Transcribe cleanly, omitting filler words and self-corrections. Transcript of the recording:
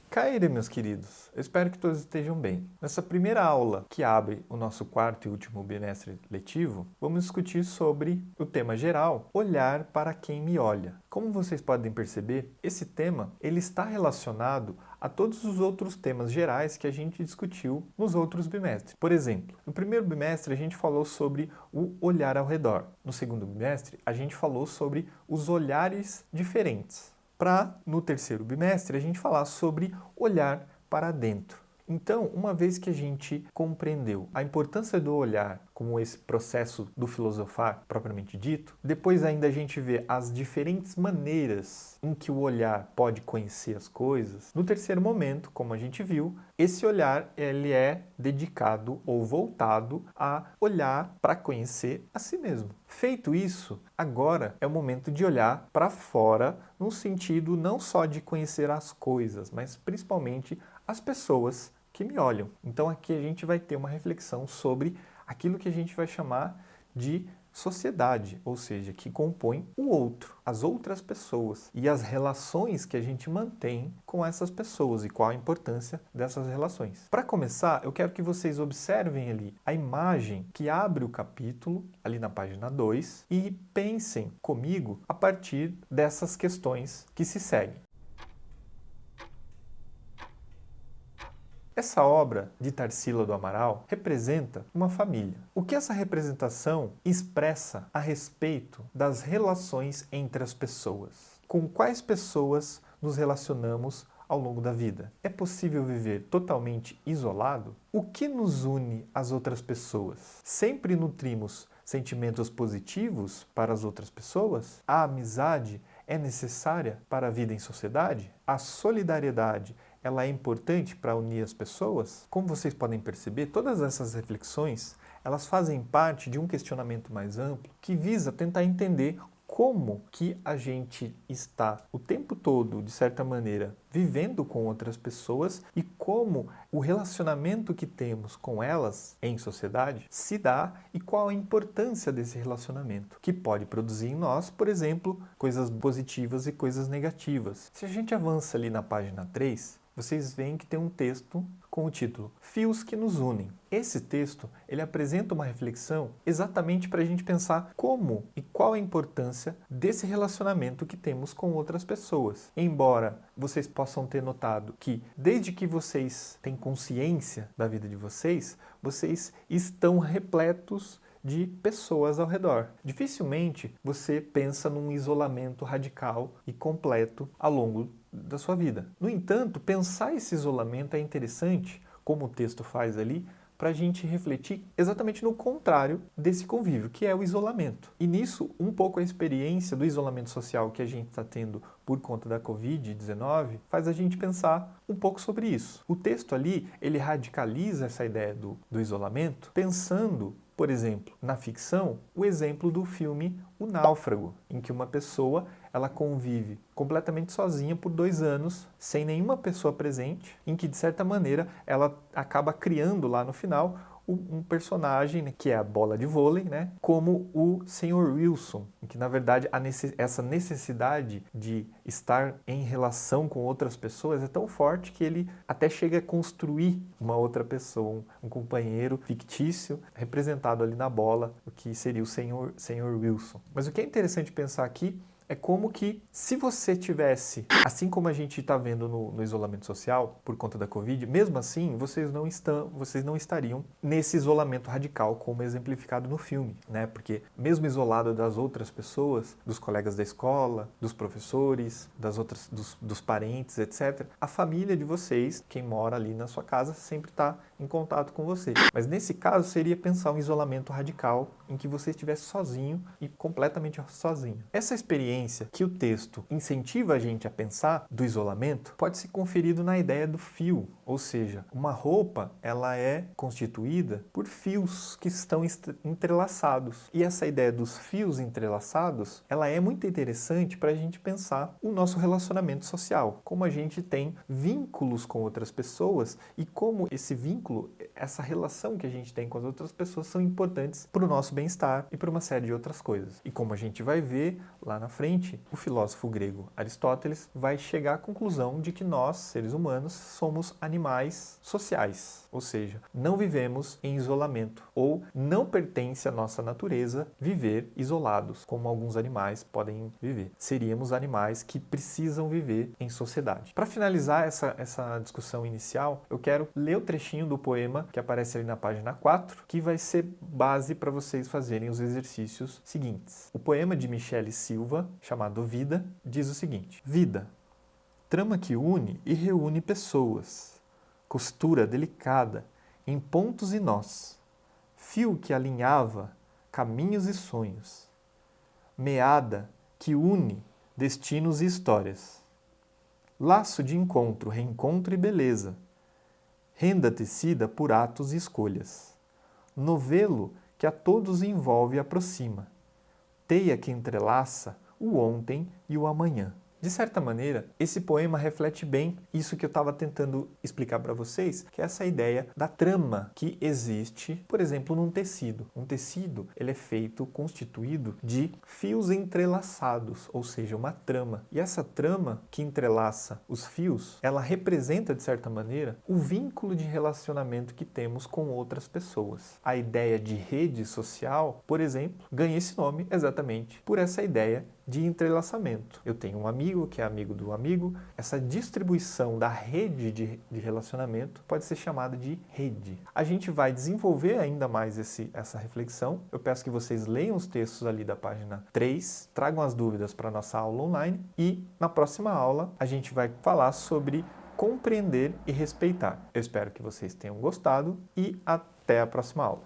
Caíra, meus queridos, eu espero que todos estejam bem. Nessa primeira aula que abre o nosso quarto e último bimestre letivo, vamos discutir sobre o tema geral, olhar para quem me olha. Como vocês podem perceber, esse tema ele está relacionado a todos os outros temas gerais que a gente discutiu nos outros bimestres. Por exemplo, no primeiro bimestre a gente falou sobre o olhar ao redor. No segundo bimestre a gente falou sobre os olhares diferentes. No terceiro bimestre, a gente falar sobre olhar para dentro. Então, uma vez que a gente compreendeu a importância do olhar como esse processo do filosofar propriamente dito, depois ainda a gente vê as diferentes maneiras em que o olhar pode conhecer as coisas. No terceiro momento, como a gente viu, esse olhar ele é dedicado ou voltado a olhar para conhecer a si mesmo. Feito isso, agora é o momento de olhar para fora no sentido não só de conhecer as coisas, mas principalmente as pessoas que me olham. Então aqui a gente vai ter uma reflexão sobre aquilo que a gente vai chamar de sociedade, ou seja, que compõe o outro, as outras pessoas e as relações que a gente mantém com essas pessoas e qual a importância dessas relações. Para começar, eu quero que vocês observem ali a imagem que abre o capítulo, ali na página 2, e pensem comigo a partir dessas questões que se seguem. Essa obra de Tarsila do Amaral representa uma família. O que essa representação expressa a respeito das relações entre as pessoas? Com quais pessoas nos relacionamos ao longo da vida? É possível viver totalmente isolado? O que nos une às outras pessoas? Sempre nutrimos sentimentos positivos para as outras pessoas? A amizade é necessária para a vida em sociedade? A solidariedade ela é importante para unir as pessoas? Como vocês podem perceber, todas essas reflexões, elas fazem parte de um questionamento mais amplo que visa tentar entender como que a gente está o tempo todo, de certa maneira, vivendo com outras pessoas e como o relacionamento que temos com elas em sociedade se dá e qual a importância desse relacionamento, que pode produzir em nós, por exemplo, coisas positivas e coisas negativas. Se a gente avança ali na página 3, vocês veem que tem um texto com o título Fios que nos unem. Esse texto ele apresenta uma reflexão exatamente para a gente pensar como e qual a importância desse relacionamento que temos com outras pessoas. Embora vocês possam ter notado que desde que vocês têm consciência da vida de vocês estão repletos de pessoas ao redor. Dificilmente você pensa num isolamento radical e completo ao longo da sua vida. No entanto, pensar esse isolamento é interessante, como o texto faz ali, para a gente refletir exatamente no contrário desse convívio, que é o isolamento. E nisso, um pouco a experiência do isolamento social que a gente está tendo por conta da Covid-19 faz a gente pensar um pouco sobre isso. O texto ali, ele radicaliza essa ideia do isolamento, pensando, por exemplo, na ficção, o exemplo do filme O Náufrago, em que uma pessoa ela convive completamente sozinha por 2 anos, sem nenhuma pessoa presente, em que, de certa maneira, ela acaba criando lá no final um personagem, né, que é a bola de vôlei, né, como o Sr. Wilson, em que, na verdade, essa necessidade de estar em relação com outras pessoas é tão forte que ele até chega a construir uma outra pessoa, um companheiro fictício, representado ali na bola, o que seria o Sr. Wilson. Mas o que é interessante pensar aqui é como que, se você tivesse, assim como a gente está vendo no isolamento social, por conta da Covid, mesmo assim, vocês não estariam nesse isolamento radical, como exemplificado no filme, né? Porque, mesmo isolado das outras pessoas, dos colegas da escola, dos professores, dos parentes, etc., a família de vocês, quem mora ali na sua casa, sempre está em contato com você. Mas, nesse caso, seria pensar um isolamento radical, em que você estivesse sozinho e completamente sozinho. Essa experiência que o texto incentiva a gente a pensar do isolamento pode ser conferido na ideia do fio, ou seja, uma roupa ela é constituída por fios que estão entrelaçados. E essa ideia dos fios entrelaçados, ela é muito interessante para a gente pensar o nosso relacionamento social, como a gente tem vínculos com outras pessoas e como esse vínculo vínculo, essa relação que a gente tem com as outras pessoas são importantes para o nosso bem-estar e para uma série de outras coisas. E como a gente vai ver lá na frente, o filósofo grego Aristóteles vai chegar à conclusão de que nós, seres humanos, somos animais sociais, ou seja, não vivemos em isolamento ou não pertence à nossa natureza viver isolados, como alguns animais podem viver. Seríamos animais que precisam viver em sociedade. Para finalizar essa discussão inicial, eu quero ler o trechinho do poema que aparece ali na página 4, que vai ser base para vocês fazerem os exercícios seguintes. O poema de Michele Silva, chamado Vida, diz o seguinte: Vida, trama que une e reúne pessoas, costura delicada em pontos e nós, fio que alinhava caminhos e sonhos, meada que une destinos e histórias, laço de encontro, reencontro e beleza, renda tecida por atos e escolhas, novelo que a todos envolve e aproxima, teia que entrelaça o ontem e o amanhã. De certa maneira, esse poema reflete bem isso que eu estava tentando explicar para vocês, que é essa ideia da trama que existe, por exemplo, num tecido. Um tecido, ele é feito, constituído de fios entrelaçados, ou seja, uma trama. E essa trama que entrelaça os fios, ela representa, de certa maneira, o vínculo de relacionamento que temos com outras pessoas. A ideia de rede social, por exemplo, ganha esse nome exatamente por essa ideia de entrelaçamento. Eu tenho um amigo que é amigo do amigo. Essa distribuição da rede de relacionamento pode ser chamada de rede. A gente vai desenvolver ainda mais essa reflexão. Eu peço que vocês leiam os textos ali da página 3, tragam as dúvidas para a nossa aula online e na próxima aula a gente vai falar sobre compreender e respeitar. Eu espero que vocês tenham gostado e até a próxima aula.